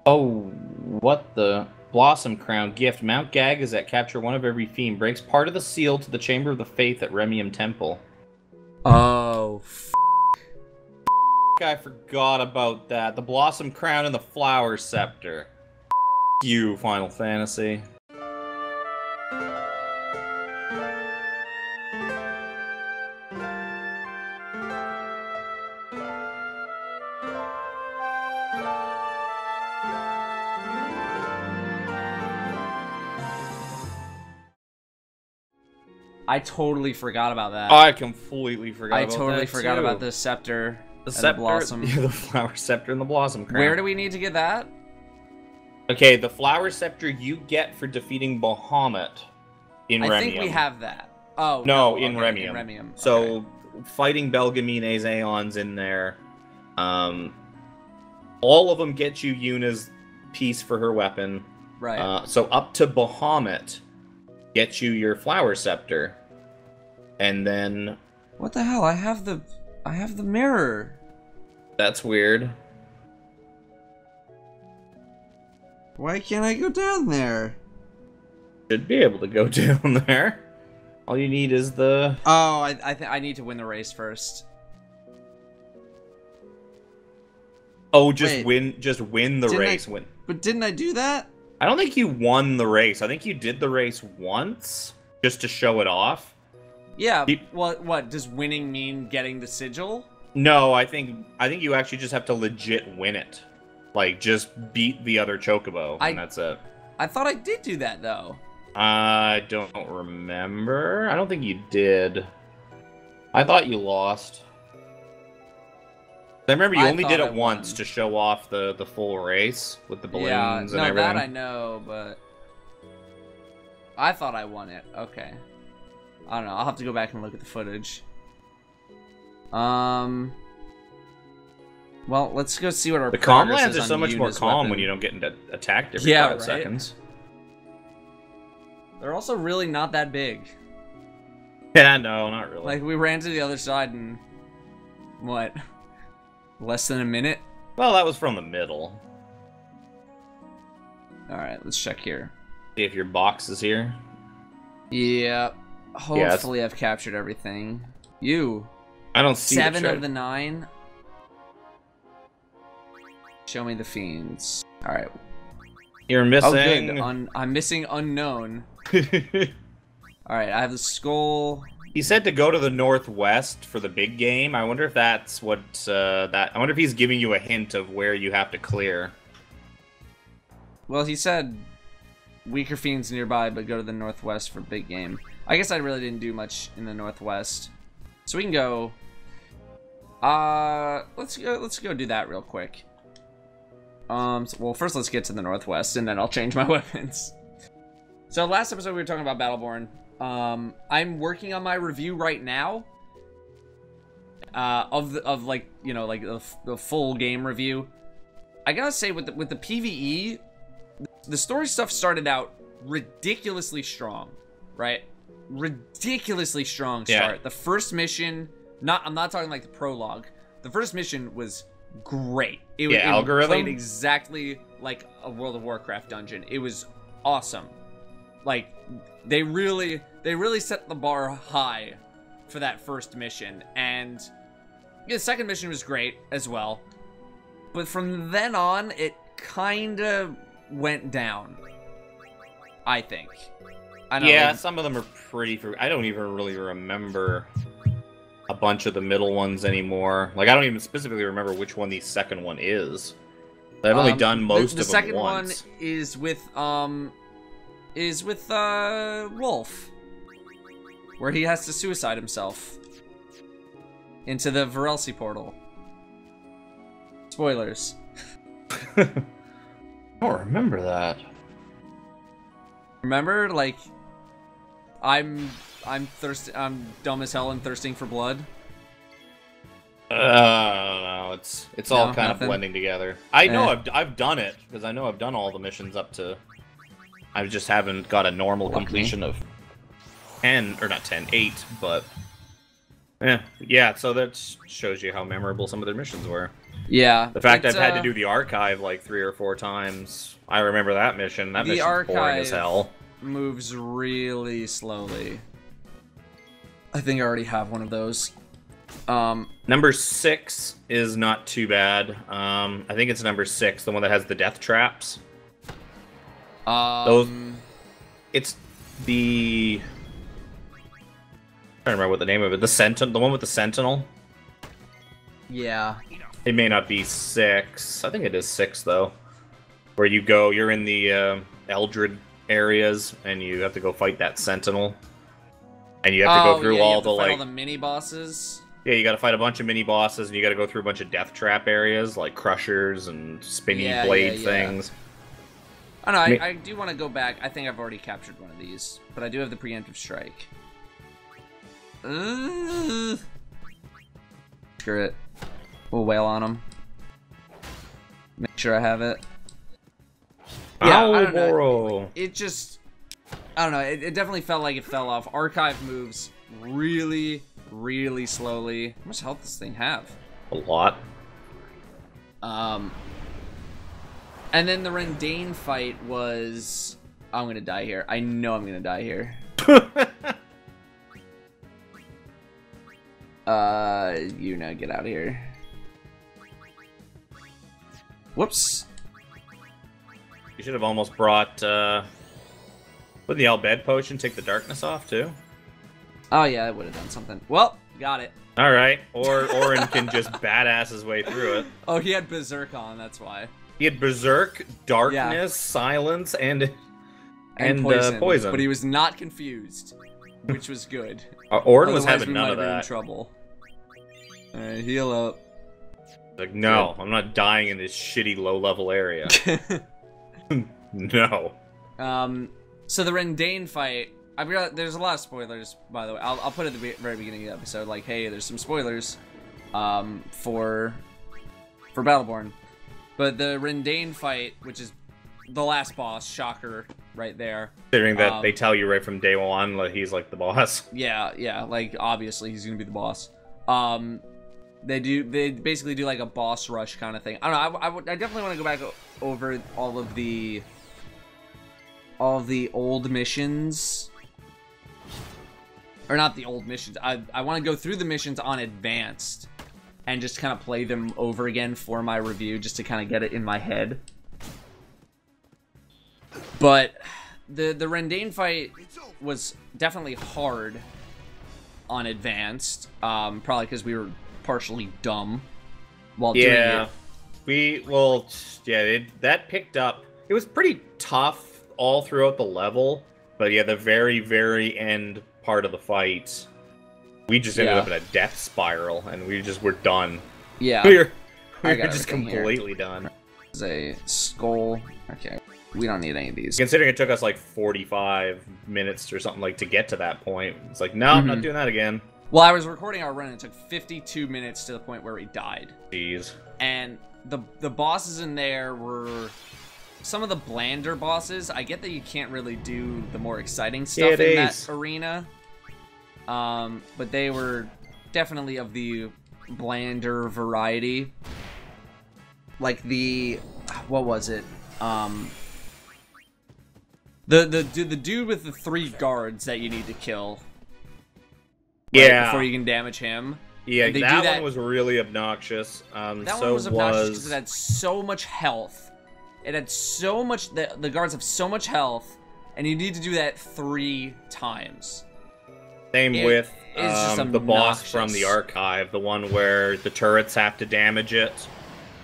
Oh, what the? Blossom Crown gift. Mount Gagazet. Capture one of every fiend. Breaks part of the seal to the Chamber of the Faith at Remiem Temple. Oh, I forgot about that. The Blossom Crown and the Flower Scepter. You, Final Fantasy. I totally forgot about that. I completely forgot about that, I totally forgot too. about the scepter. The scepter, blossom. Yeah, the Flower Scepter and the Blossom Crown. Where do we need to get that? Okay, the Flower Scepter you get for defeating Bahamut in Remiem. I think we have that. Oh, no, okay, in Remiem. In Remiem. So, okay. fighting Belgamine's Aeons in there. All of them get you Yuna's piece for her weapon. Right. So up to Bahamut, get you your Flower Scepter. And then... What the hell? I have the mirror. That's weird. Why can't I go down there? Should be able to go down there. All you need is the... Oh, I think I need to win the race first. Oh, just Wait, win the race. But didn't I do that? I don't think you won the race. I think you did the race once, just to show it off. Yeah, what does winning mean getting the sigil? No, I think you actually just have to legit win it. Like, just beat the other Chocobo, and that's it. I thought I did do that, though. I don't remember. I don't think you did. I thought you lost. I remember you only did it once to show off the full race with the balloons and everything. Yeah, that I know, but... I thought I won it. Okay. I don't know. I'll have to go back and look at the footage. Well, let's go see what our Calm progress lands is are so on much more Yuna's calm weapon. when you don't get attacked every 5 seconds. They're also really not that big. Yeah, no, not really. Like, we ran to the other side in... What? Less than a minute? Well, that was from the middle. Alright, let's check here. See if your box is here. Yeah. Hopefully I've captured everything. I don't see 7 of the 9. Show me the fiends. Alright. You're missing... Oh, good. I'm missing unknown. Alright, I have the skull. He said to go to the northwest for the big game. I wonder if that's what I wonder if he's giving you a hint of where you have to clear. Well, he said weaker fiends nearby, but go to the northwest for big game. I guess I really didn't do much in the northwest, so we can go. Let's go do that real quick. Well, first let's get to the northwest, and then I'll change my weapons. So last episode we were talking about Battleborn. I'm working on my review right now. Of the full game review. I gotta say with the PvE, the story stuff started out ridiculously strong, right? Ridiculously strong start. Yeah. The first mission, I'm not talking like the prologue. The first mission was great. It algorithm played exactly like a World of Warcraft dungeon. It was awesome. Like they really set the bar high for that first mission, and the second mission was great as well. But from then on, it kind of went down, I think. I know, yeah, some of them are pretty... I don't even really remember a bunch of the middle ones anymore. Like, I don't even specifically remember which one the second one is. I've only done most of them once. The second one is with Wolf, where he has to suicide himself into the Varelsi portal. Spoilers. I don't remember that. Remember, like, I'm thirsty. I'm dumb as hell and thirsting for blood. No, it's all kind nothing? of blending together. I know I've done it because I know I've done all the missions up to. I just haven't got a normal completion of 10 or not 10, 8, but yeah. So that shows you how memorable some of their missions were. Yeah. The fact I've had to do the archive like 3 or 4 times. I remember that mission. That mission's boring as hell. Moves really slowly. I think I already have one of those. Number 6 is not too bad. I think it's number 6, the one that has the death traps. It's the... I don't remember what the name of it. The one with the sentinel. Yeah. It may not be 6. I think it is 6 though. Where you go, you're in the Eldred areas, and you have to go fight that sentinel. And you have to go through all the mini bosses. Yeah, you got to fight a bunch of mini bosses, and you got to go through a bunch of death trap areas like crushers and spinny blade things. Oh no, I do want to go back. I think I've already captured one of these, but I do have the preemptive strike. Screw it. We'll wail on him. Make sure I have it. Yeah, I don't know. It just... I don't know. It definitely felt like it fell off. Archive moves really, really slowly. How much health does this thing have? A lot. And then the Rendane fight was... I'm gonna die here. I know I'm gonna die here. You know, get out of here. Whoops. You should have almost brought, with the Albed potion, take the darkness off, too. Oh, yeah, that would have done something. Well, got it. Alright, or Orin can just badass his way through it. Oh, he had Berserk on, that's why. He had Berserk, Darkness, Silence, and poison. But he was not confused, which was good. Orin was having none of that. In trouble. Alright, heal up. Like, no, I'm not dying in this shitty low-level area. No. So the Rendane fight, I've got, there's a lot of spoilers, by the way. I'll put it at the very beginning of the episode, like, hey, there's some spoilers, for Battleborn. But the Rendane fight, which is the last boss, shocker, right there. Considering that they tell you right from day one that he's, like, the boss. Yeah, like, obviously he's gonna be the boss. They basically do, like, a boss rush kind of thing. I don't know, I definitely want to go back over all of the old missions. Or not the old missions. I want to go through the missions on advanced and just kind of play them over again for my review, just to kind of get it in my head. But the Rendane fight was definitely hard on advanced, probably because we were partially dumb while doing it. That picked up. It was pretty tough all throughout the level, but yeah, the very, very end part of the fight, we just ended up in a death spiral, and we just were done. Yeah. We were just completely done. There's a skull. Okay. We don't need any of these. Considering it took us like 45 minutes or something like to get to that point, it's like, no, I'm not doing that again. Well, I was recording our run, and it took 52 minutes to the point where we died. Jeez. And the bosses in there were some of the blander bosses. I get that you can't really do the more exciting stuff in that arena. But they were definitely of the blander variety. Like the... what was it? The dude with the 3 guards that you need to kill. Yeah. Before you can damage him. Yeah, that one was really obnoxious. That one was obnoxious because it had so much health. It had so much... The guards have so much health, and you need to do that 3 times. Same with the boss from the archive, the one where the turrets have to damage it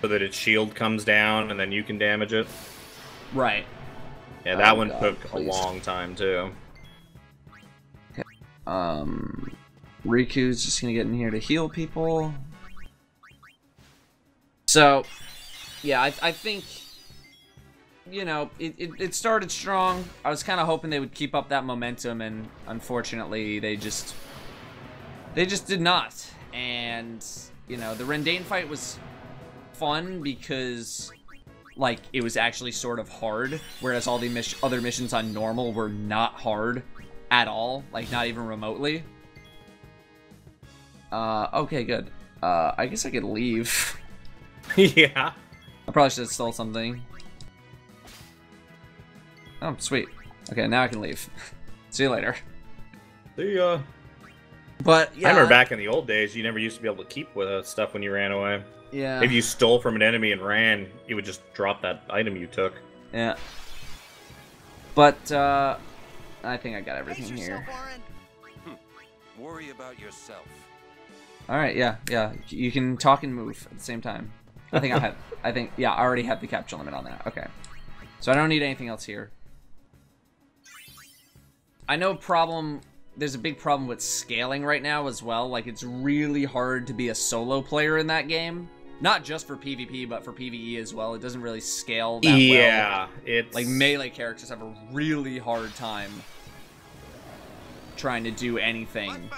so that its shield comes down and then you can damage it. Right. Yeah, that one took a long time too. Okay. Riku's just gonna get in here to heal people. So, yeah, I think, you know, it started strong. I was kind of hoping they would keep up that momentum, and unfortunately, they just did not. And, you know, the Rendane fight was fun because, like, it was actually sort of hard, whereas all the other missions on normal were not hard at all, like, not even remotely. Okay, good. I guess I could leave. Yeah. I probably should have stole something. Oh, sweet. Okay, now I can leave. See you later. See ya. But yeah, I remember back in the old days, you never used to be able to keep stuff when you ran away. Yeah. If you stole from an enemy and ran, you would just drop that item you took. Yeah. But I think I got everything here. Worry about yourself. All right, yeah. You can talk and move at the same time. I think I already have the capture limit on that. Okay. So I don't need anything else here. I know there's a big problem with scaling right now as well. Like, it's really hard to be a solo player in that game. Not just for PvP, but for PvE as well. It doesn't really scale that well. Yeah, it's... Like, melee characters have a really hard time trying to do anything.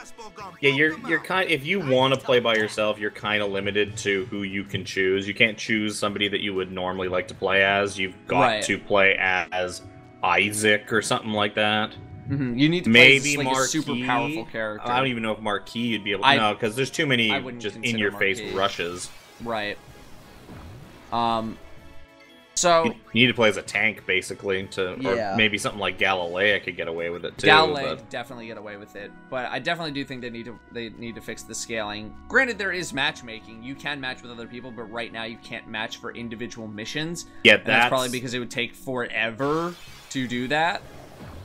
Yeah, you're kind. If you want to play by yourself, you're kind of limited to who you can choose. You can't choose somebody that you would normally like to play as. You've got to play as Isaac or something like that. Mm-hmm. You need to maybe play like Marquis. A super powerful character. I don't even know if Marquis you'd be able to. No, because there's too many just in-your-face rushes. Right. So you need to play as a tank, basically, or maybe something like Galilea could get away with it too. Galilea definitely get away with it, but I definitely do think they need to fix the scaling. Granted, there is matchmaking. You can match with other people, but right now you can't match for individual missions. Yeah, that's probably because it would take forever to do that.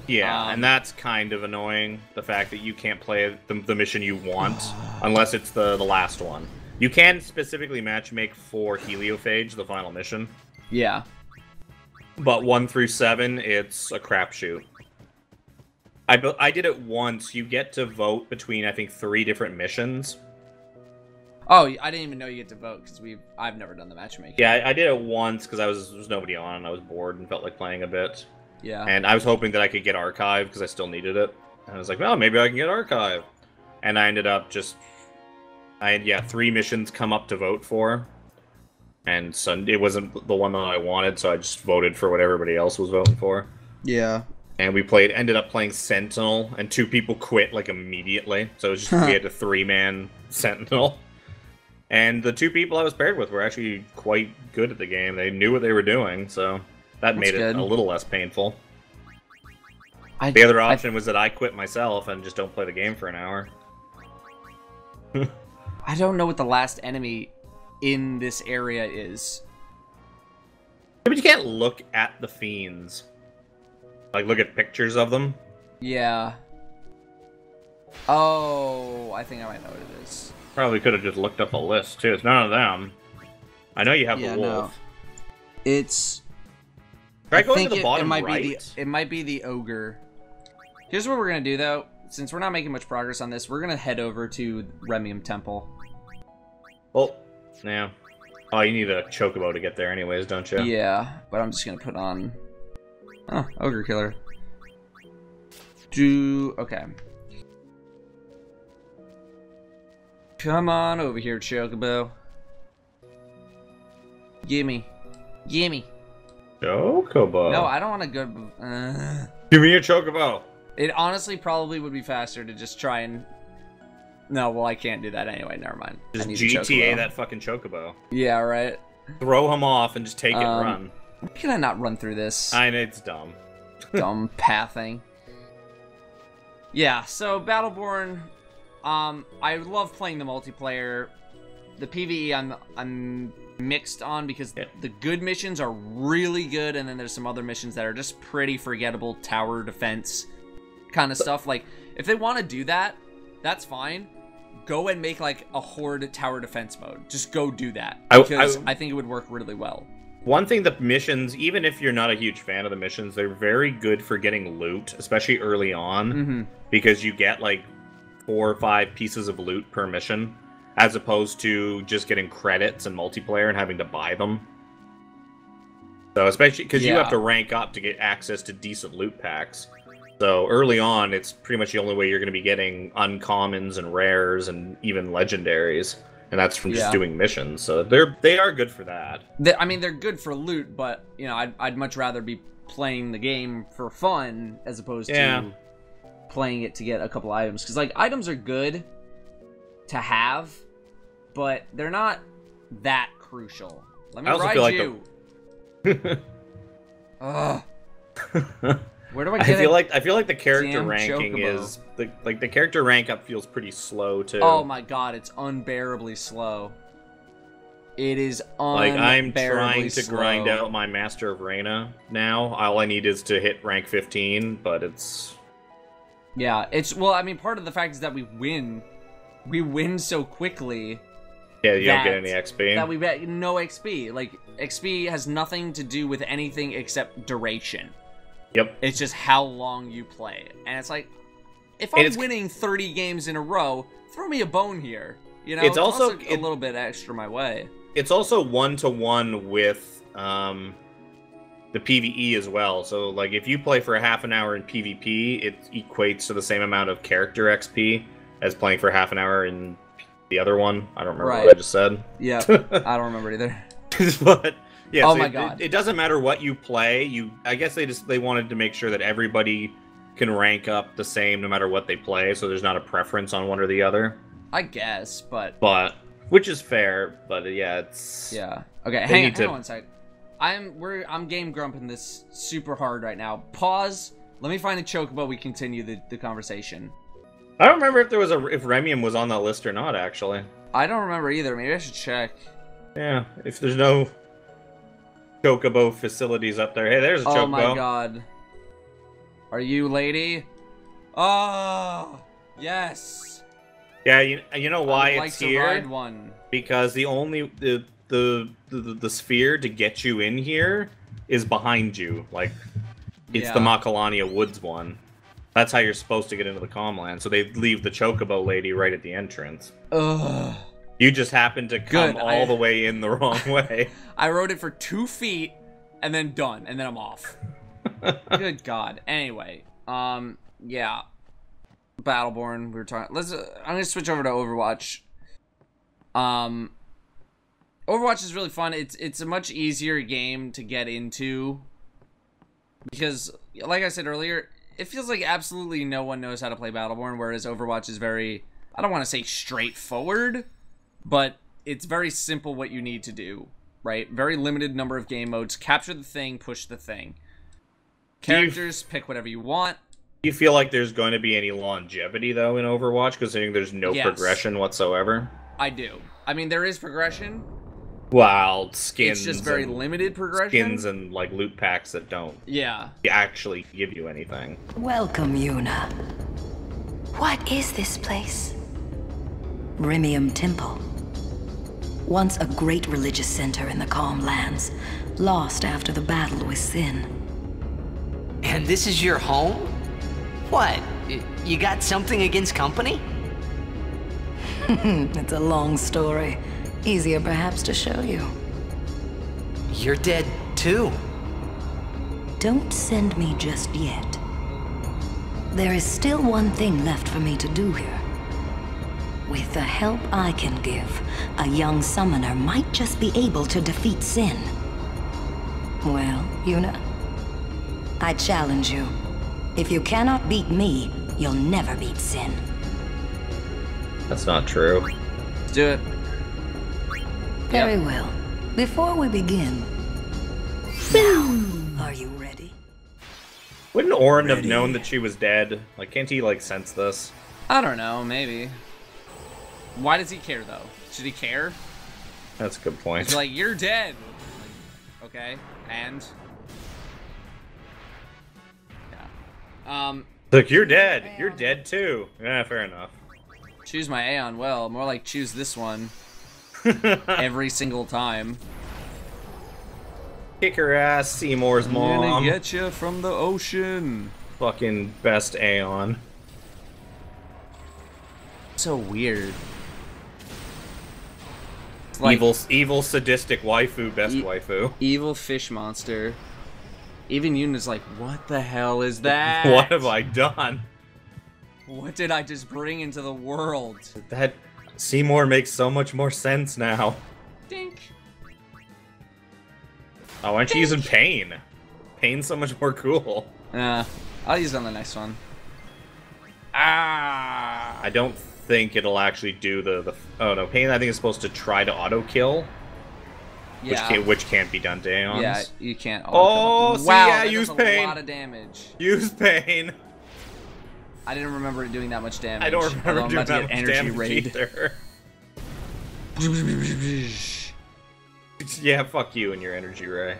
Yeah, and that's kind of annoying, the fact that you can't play the mission you want, unless it's the last one. You can specifically matchmake for Heliophage, the final mission. Yeah. But 1 through 7, it's a crapshoot. I did it once. You get to vote between, I think, 3 different missions. Oh, I didn't even know you get to vote, because I've never done the matchmaking. Yeah, I did it once, because there was nobody on, and I was bored and felt like playing a bit. Yeah. And I was hoping that I could get Archive, because I still needed it. And I was like, well, maybe I can get Archive. And I ended up just... I had 3 missions come up to vote for. And so it wasn't the one that I wanted, so I just voted for what everybody else was voting for. Yeah. And we ended up playing Sentinel, and 2 people quit, like, immediately. So it was just, we had a 3-man Sentinel. And the 2 people I was paired with were actually quite good at the game. They knew what they were doing, so that made it a little less painful. The other option was that I quit myself and just don't play the game for an hour. I don't know what the last enemy in this area is. Yeah, but you can't look at the fiends. Like, look at pictures of them. Yeah. Oh, I think I might know what it is. Probably could have just looked up a list, too. It's none of them. I know you have the wolf. No. It's... Try going to the bottom it might be the ogre. Here's what we're going to do, though. Since we're not making much progress on this, we're going to head over to Remiem Temple. Well, yeah. Oh, you need a chocobo to get there anyways, don't you? Yeah, but I'm just going to put on... Oh, ogre killer. Okay. Come on over here, chocobo. Gimme. Gimme. Chocobo. No, I don't want to go... Give me your chocobo. It honestly probably would be faster to just try and... No, well, I can't do that anyway. Never mind. Just GTA that fucking chocobo. Yeah, right. Throw him off and just take it and run. Why can I not run through this? I know, it's dumb. Dumb pathing. Yeah, so Battleborn... I love playing the multiplayer. The PvE I'm mixed on because the good missions are really good, and then there's some other missions that are just pretty forgettable tower defense kind of stuff. Like, if they want to do that, that's fine. Go and make like a horde tower defense mode. Just go do that, because I think it would work really well. One thing, the missions, even if you're not a huge fan of the missions, they're very good for getting loot, especially early on, because you get like 4 or 5 pieces of loot per mission, as opposed to just getting credits in multiplayer and having to buy them. So especially because you have to rank up to get access to decent loot packs. So early on, it's pretty much the only way you're going to be getting uncommons and rares and even legendaries, and that's from just doing missions. So they are good for that. I mean, they're good for loot, but you know, I'd much rather be playing the game for fun as opposed to playing it to get a couple items. Because like, items are good to have, but they're not that crucial. Let me I also ride feel like you. Ugh. Where do I get I feel like the character damn ranking chocobo? is the character rank up feels pretty slow too. Oh my god, it's unbearably slow. It is Like, I'm unbearably trying to slow. grind out my Master of Reina now. All I need is to hit rank 15, but it's... Yeah, it's... Well, I mean, part of the fact is that we win. We win so quickly. Yeah, you don't get any XP. That we get no XP. Like, XP has nothing to do with anything except duration. Yep. It's just how long you play. And it's like, if I'm winning 30 games in a row, throw me a bone here. You know, it's also a little bit extra my way. It's also 1-to-1 with the PvE as well. So, like, if you play for a half an hour in PvP, it equates to the same amount of character XP as playing for half an hour in the other one. I don't remember what I just said. Yeah, I don't remember it either. But yeah, oh so my god, it doesn't matter what you play. I guess they wanted to make sure that everybody can rank up the same no matter what they play. So there's not a preference on one or the other. I guess, but which is fair, but yeah, it's... Yeah. Okay, hang on one sec. I'm game grumping this super hard right now. Pause. Let me find a chocobo. We continue the conversation. I don't remember if if Remiem was on that list or not, actually. I don't remember either. Maybe I should check. Yeah, if there's no chocobo facilities up there. Hey, there's a chocobo. Oh my god. Are you lady? Oh, yes. Yeah, you know why it's here? Ride one. Because the sphere to get you in here is behind you. Like, it's the Makalania Woods one. That's how you're supposed to get into the Comland. So they leave the chocobo lady right at the entrance. Ugh. You just happen to come all the way in the wrong way. I rode it for 2 feet and then done, and then I'm off. Good god. Anyway, yeah. Battleborn, we were talking. I'm gonna switch over to Overwatch. Overwatch is really fun. It's a much easier game to get into because, like I said earlier, it feels like absolutely no one knows how to play Battleborn, whereas Overwatch is very, I don't want to say straightforward, but it's very simple what you need to do, right? Very limited number of game modes. Capture the thing, push the thing. Characters, pick whatever you want. Do you feel like there's going to be any longevity, though, in Overwatch, considering there's no progression whatsoever? I do. I mean, there is progression. Well, skins. It's just very limited progression. Skins and, like, loot packs that don't actually give you anything. Welcome, Yuna. What is this place? Remiem Temple. Once a great religious center in the Calm Lands, lost after the battle with Sin. And this is your home? What? You got something against company? It's a long story. Easier perhaps to show you. You're dead too. Don't send me just yet. There is still one thing left for me to do here. With the help I can give, a young summoner might just be able to defeat Sin. Well, Yuna, I challenge you. If you cannot beat me, you'll never beat Sin. That's not true. Let's do it. Very well. Before we begin, now, are you ready? Wouldn't Orin have known that she was dead? Like, can't he, like, sense this? I don't know, maybe. Why does he care, though? Should he care? That's a good point. He's like, you're dead. Like, okay, and? Yeah. Look, you're dead. You're dead, too. Yeah, fair enough. Choose my Aeon well. More like choose this one. Every single time. Kick her ass, Seymour's mom. I'm gonna get you from the ocean. Fucking best Aeon. So weird. Like, evil, sadistic waifu, best waifu. Evil fish monster. Even Yuna's like, what the hell is that? What have I done? What did I just bring into the world? That Seymour makes so much more sense now. Dink. Oh, and she's using Pain. Pain's so much more cool. I'll use it on the next one. Ah! I don't think it'll actually do the oh no, Pain I think is supposed to try to auto kill. Yeah. Which can't be done to Aeons. Yeah, you can't. Oh, see, wow, yeah, that use does pain. a lot of damage. Use pain. I didn't remember it doing that much damage. I don't remember doing that much energy damage raid. either. Yeah, fuck you and your energy ray.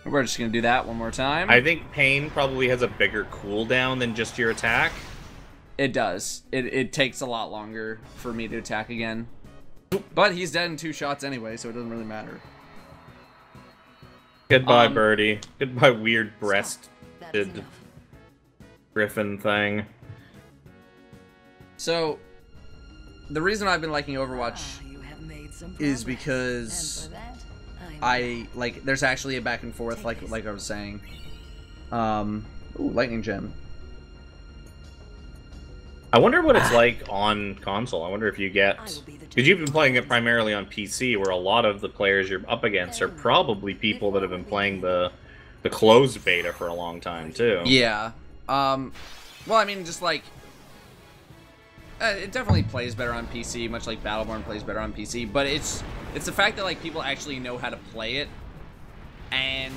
We're just gonna do that one more time. I think pain probably has a bigger cooldown than just your attack. It does. It takes a lot longer for me to attack again. But he's dead in 2 shots anyway, so it doesn't really matter. Goodbye, birdie. Goodbye, weird breasted griffin thing. So, the reason I've been liking Overwatch is because there's actually a back and forth, like I was saying. Ooh, lightning gem. I wonder what it's like on console. I wonder if you get... Because you've been playing it primarily on PC, where a lot of the players you're up against are probably people that have been playing the closed beta for a long time, too. Yeah. Well, I mean, just like... it definitely plays better on PC, much like Battleborn plays better on PC, but it's the fact that, like, people actually know how to play it, and...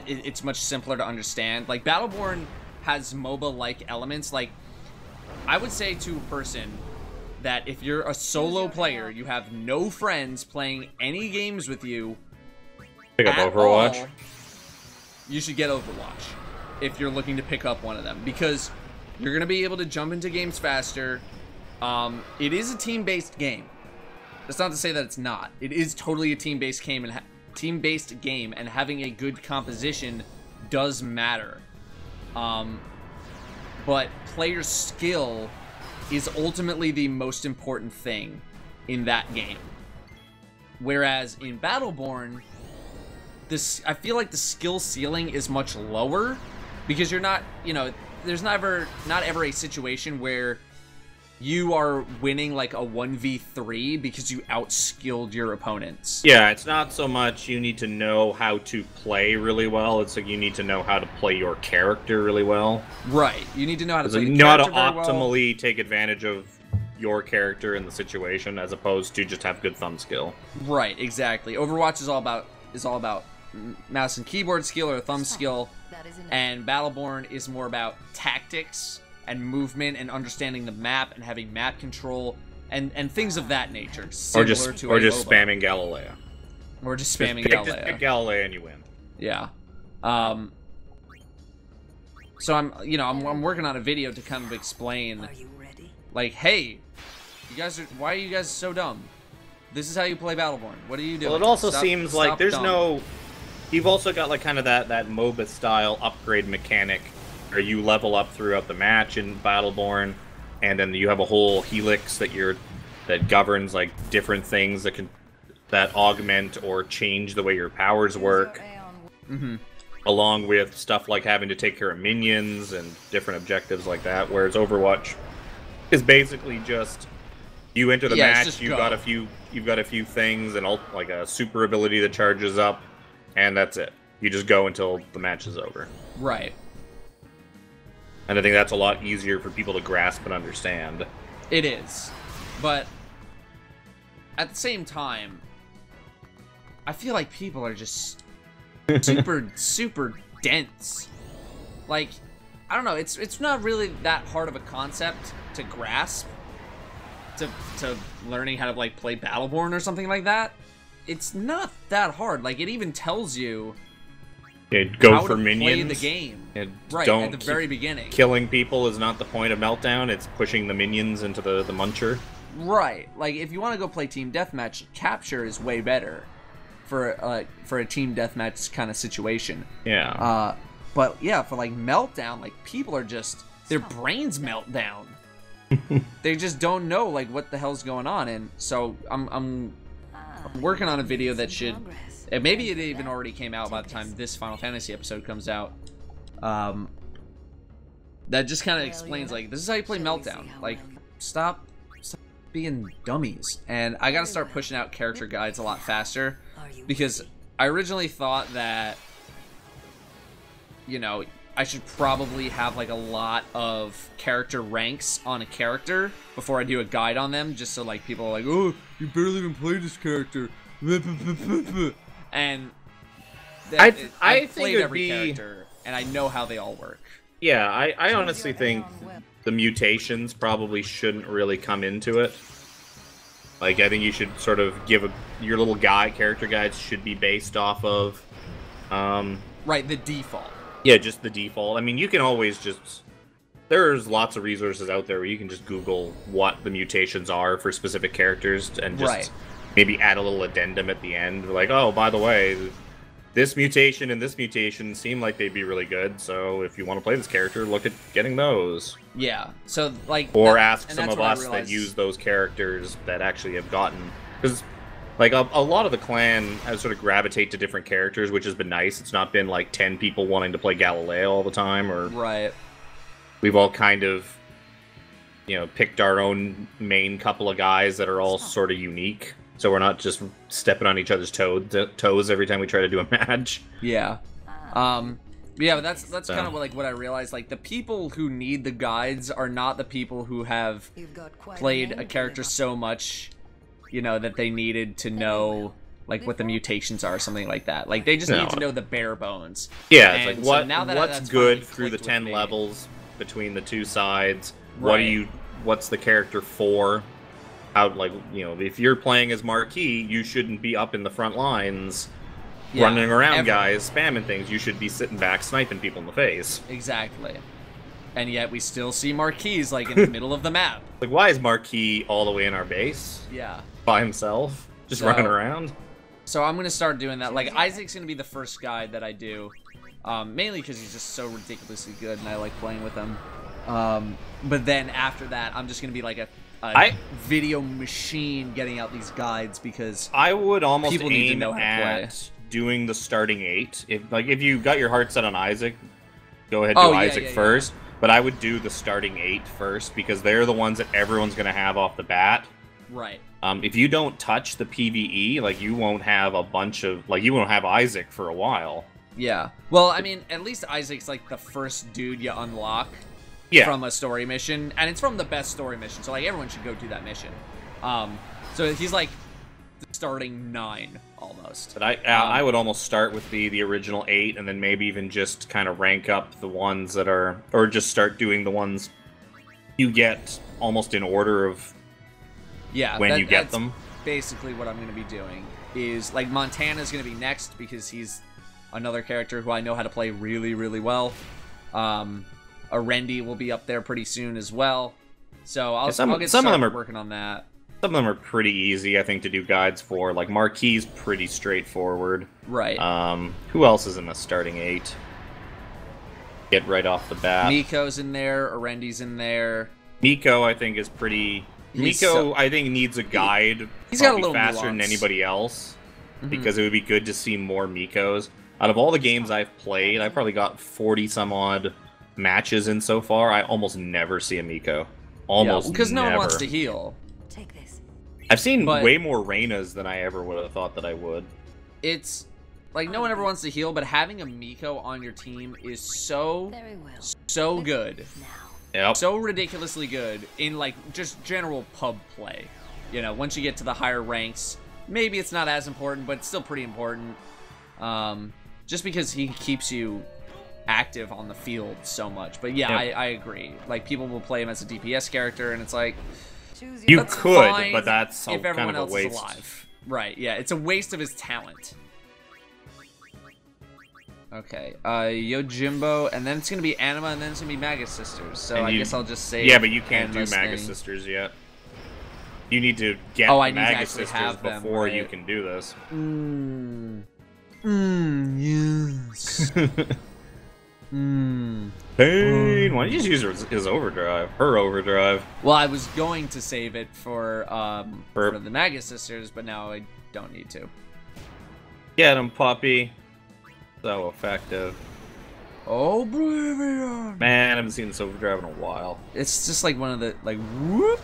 it's much simpler to understand. Like, Battleborn has MOBA-like elements. Like, I would say to a person that if you're a solo player, you have no friends playing any games with you, pick up Overwatch. All, you should get Overwatch if you're looking to pick up one of them, because you're gonna be able to jump into games faster. It is a team-based game. That's not to say that it's not. It is totally a team-based game, and having a good composition does matter. But player skill is ultimately the most important thing in that game. Whereas in Battleborn, I feel like the skill ceiling is much lower, because you're not, there's not ever a situation where you are winning like a 1v3 because you outskilled your opponents. Yeah, it's not so much you need to know how to play really well, it's like you need to know how to play your character really well. Right, you need to know how to play the know how to character very optimally take advantage of your character in the situation, as opposed to just have good thumb skill. Right, exactly. Overwatch is all about mouse and keyboard skill or thumb skill, and Battleborn is more about tactics and movement and understanding the map and having map control and things of that nature. Or just spamming Galileo. Or just spamming Galileo. Just pick Galileo and you win. Yeah. So I'm working on a video to kind of explain, like, hey, why are you guys so dumb? This is how you play Battleborn. What are you doing? Well, it also seems like there's no... You've also got like kind of that MOBA style upgrade mechanic where you level up throughout the match in Battleborn, and then you have a whole helix that governs like different things that augment or change the way your powers work. Mm-hmm. Along with stuff like having to take care of minions and different objectives like that. Whereas Overwatch is basically just you enter the match, you've got a few things and like a super ability that charges up, and that's it. You just go until the match is over. Right. And I think that's a lot easier for people to grasp and understand. It is. But at the same time, I feel like people are just super dense. Like, I don't know, it's not really that hard of a concept to grasp to learning how to like play Battleborn or something like that. It's not that hard. Like, it even tells you go for minions. Play the game. Right, at the very beginning. Killing people is not the point of Meltdown, it's pushing the minions into the muncher. Right. Like, if you want to go play Team Deathmatch, Capture is way better for a Team Deathmatch kind of situation. Yeah. But, yeah, for, like, Meltdown, like, people are just... Their brains melt down. They just don't know, like, what the hell's going on. And so, I'm working on a video that should... And maybe it even already came out by the time this Final Fantasy episode comes out. That just kind of explains, like, this is how you play Meltdown. Like, stop being dummies. And I gotta start pushing out character guides a lot faster. Because I originally thought that, I should probably have like a lot of character ranks on a character before I do a guide on them, just so like people are like, oh, you barely even played this character, and I think played it'd every be... character and I know how they all work. Yeah, I honestly think the mutations probably shouldn't really come into it. Like, I think you should sort of give your little character guides should be based off of... Right, the default. Yeah, just the default. I mean, you can always just... There's lots of resources out there where you can just Google what the mutations are for specific characters and just maybe add a little addendum at the end. Like, oh, by the way, this mutation and this mutation seem like they'd be really good, so if you want to play this character, look at getting those. Yeah, so, like... Or ask some of us that use those characters that actually have gotten... Because... Like, a lot of the clan has sort of gravitate to different characters, which has been nice. It's not been, like, 10 people wanting to play Galileo all the time, or... Right. We've all kind of, you know, picked our own main couple of guys that are all sort of unique. So we're not just stepping on each other's toes every time we try to do a match. Yeah. Yeah, but that's kind of what I realized. Like, the people who need the guides are not the people who have played a character so much... You know, that they needed to know, like, what the mutations are or something like that. Like, they just need to know the bare bones. Yeah, and it's like, so what's good through the 10 levels between the two sides? Right. What's the character for? How, like, you know, if you're playing as Marquis, you shouldn't be up in the front lines running around guys, spamming things. You should be sitting back, sniping people in the face. Exactly. And yet we still see Marquis, like, in the middle of the map. Like, why is Marquis all the way in our base? Yeah. By himself? Just running around? So I'm going to start doing that. Like, Isaac's going to be the first guide that I do. Mainly because he's just so ridiculously good and I like playing with him. But then after that, I'm just going to be like a video machine getting out these guides because I would almost people need to know how to play. Doing the starting 8. If you got your heart set on Isaac, go ahead and do Isaac first. But I would do the starting 8 first, because they're the ones that everyone's going to have off the bat. Right. If you don't touch the PvE, like, you won't have a bunch of... Like, you won't have Isaac for a while. Yeah. Well, I mean, at least Isaac's, like, the first dude you unlock from a story mission. And it's from the best story mission, so, like, everyone should go do that mission. So he's, like, starting 9, almost. But I would almost start with the original 8, and then maybe even just kind of rank up the ones that are... Or just start doing the ones you get almost in order of when you get them. Basically what I'm going to be doing is, like, Montana's going to be next, because he's another character who I know how to play really, really well. Arendi will be up there pretty soon as well. So I'll get started working on that. Some of them are pretty easy, I think, to do guides for. Like, Marquis pretty straightforward. Right. Who else is in the starting 8? Get right off the bat. Miko's in there. Arendi's in there. Miko, I think, is pretty... I think, needs a guide. He's got a little faster nuance. than anybody else. Because it would be good to see more Mikos. Out of all the games I've played, I've probably got 40-some-odd matches in so far. I almost never see a Miko. Almost never. Because no one wants to heal. Take this. I've seen way more Reynas than I ever would have thought that I would. It's like no one ever wants to heal, but having a Miko on your team is so good. Yep. So ridiculously good in, like, just general pub play. You know, once you get to the higher ranks, maybe it's not as important, but it's still pretty important. Just because he keeps you active on the field so much. But yeah, I agree. Like, people will play him as a DPS character, and it's like... You could, but that's if kind everyone of else a waste. is alive. Right, yeah, it's a waste of his talent. Okay, Yojimbo, and then it's gonna be Anima, and then it's gonna be Magus Sisters. So I guess I'll just say... Yeah, but you can't do Magus Sisters yet. You need to get Magus Sisters before you can do this. Yes. Pain! Why don't you just use his overdrive? Her overdrive. Well, I was going to save it for the Magus Sisters, but now I don't need to. Get him, puppy. So effective. Oblivion! Man, I haven't seen this overdrive in a while. It's just like one of the, like, whoop!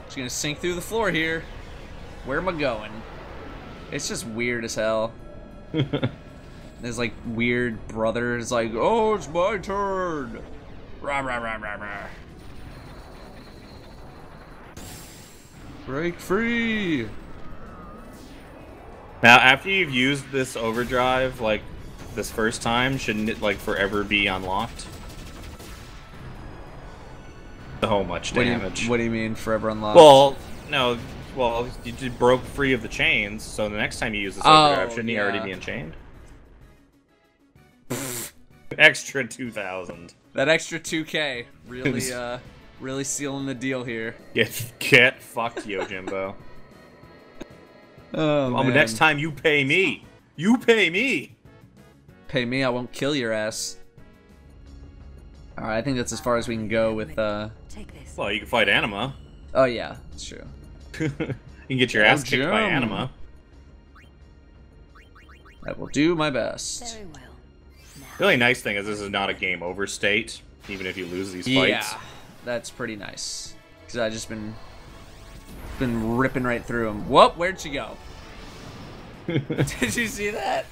Just gonna sink through the floor here. Where am I going? It's just weird as hell. His like weird brother is like, oh, it's my turn. Rah, rah, rah, rah, rah. Break free. Now, after you've used this overdrive, like, this first time, shouldn't it, like, forever be unlocked? So much damage. What do you mean, forever unlocked? Well, no, well, you broke free of the chains, so the next time you use this overdrive, shouldn't he already be enchained? Extra 2,000. That extra 2K really, really sealing the deal here. Get fucked, Yojimbo. Oh, man. Next time you pay me. You pay me. Pay me, I won't kill your ass. Alright, I think that's as far as we can go with, Take this. Well, you can fight Anima. Oh, yeah, that's true. You can get your ass kicked by Anima. I will do my best. Very well. The really nice thing is this is not a game over state, even if you lose these fights. Yeah, that's pretty nice. Because I just been ripping right through him. Whoop, where'd she go? Did you see that?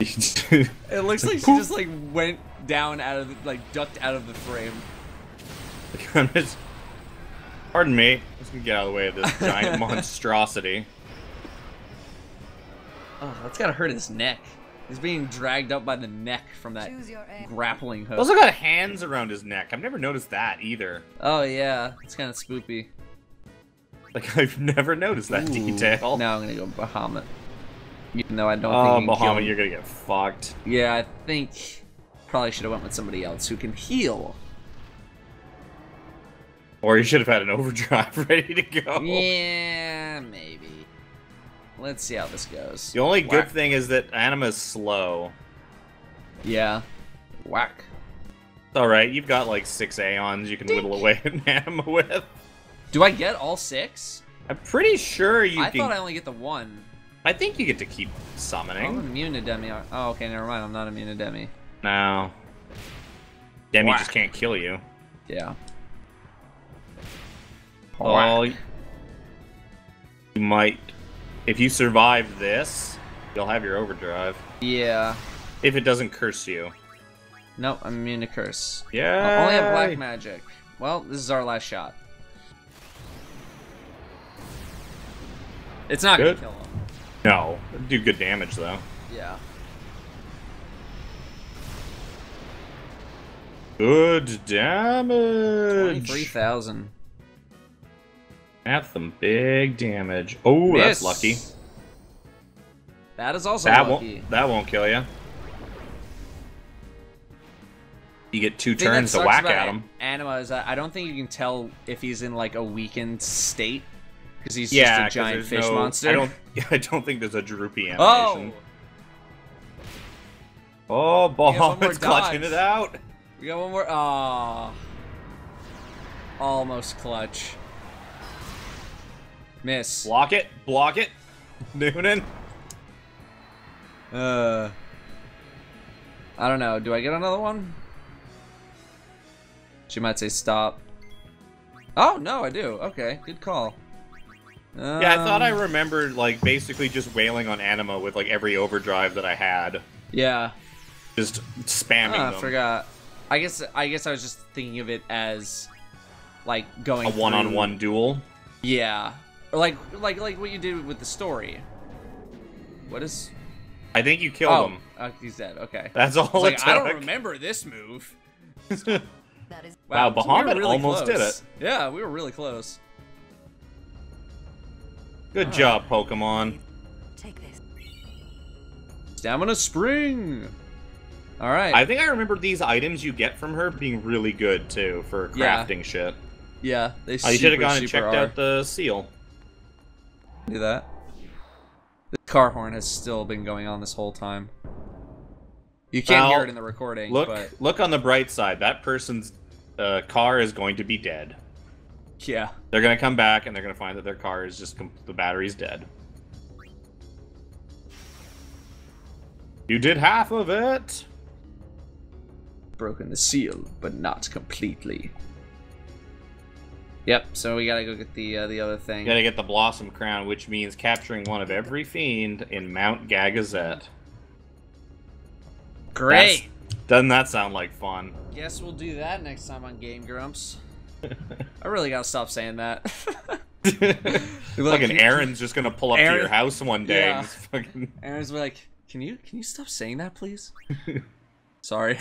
It looks like she just like went down out of the, like ducked out of the frame. Pardon me. Let's get out of the way of this giant monstrosity. Oh, that's gotta hurt his neck. He's being dragged up by the neck from that grappling hook. Also got hands around his neck. I've never noticed that either. Oh yeah, it's kind of spoopy. Like I've never noticed that detail. Now I'm gonna go Bahamut. Even though I don't think Bahamut, you're gonna get fucked. Yeah, I think probably should have went with somebody else who can heal. Or you should have had an overdrive ready to go. Yeah, maybe. Let's see how this goes. The only good thing is that Anima is slow. Yeah. Whack. It's alright, you've got like 6 Aeons you can whittle away at Anima with. Do I get all 6? I'm pretty sure you I can... thought I only get the 1. I think you get to keep summoning. I'm immune to Demi. Oh, okay, never mind. I'm not immune to Demi. No. Demi just can't kill you. Yeah. Well, you might... If you survive this, you'll have your overdrive. Yeah. If it doesn't curse you. Nope, I'm immune to curse. Yeah. I only have black magic. Well, this is our last shot. It's not gonna kill him. No. It'd do good damage, though. Yeah. Good damage! 23,000. That's some big damage. Oh, that's lucky. That is also lucky. That won't kill you. You get 2 turns to whack at him. Anima is I don't think you can tell if he's in like a weakened state because he's just a giant fish monster. I don't think there's a droopy animation. Oh, Bahamut's clutching it out. We got one more. Ah, almost clutch. Miss. Block it. Block it. Noonan. I don't know. Do I get another one? She might say stop. Oh, no, I do. Okay, good call. Yeah, I thought I remembered, like, basically just wailing on Anima with, like, every overdrive that I had. Yeah. Just spamming them. I forgot. I guess I was just thinking of it as, like, going a one-on-one duel? Yeah. Or like what you did with the story. What is... I think you killed him. Oh, he's dead. Okay. That's all it took. I don't remember this move. Wow, Bahamut almost did it. Yeah, we were really close. Good job, Pokemon. Take this. Stamina Spring. All right. I think I remember these items you get from her being really good too for crafting shit. Yeah, they. You should have gone and checked out the seal. Do that. The car horn has still been going on this whole time. You can't hear it in the recording. Look on the bright side. That person's car is going to be dead. Yeah. They're going to come back and they're going to find that their car is just the battery's dead. You did half of it. Broken the seal, but not completely. Yep, so we gotta go get the other thing. You gotta get the Blossom Crown, which means capturing one of every fiend in Mount Gagazet. Great. Doesn't that sound like fun? Guess we'll do that next time on Game Grumps. I really gotta stop saying that. Fucking Aaron's just gonna pull up to your house one day. Yeah. And just fucking... Aaron's like, can you stop saying that, please? Sorry.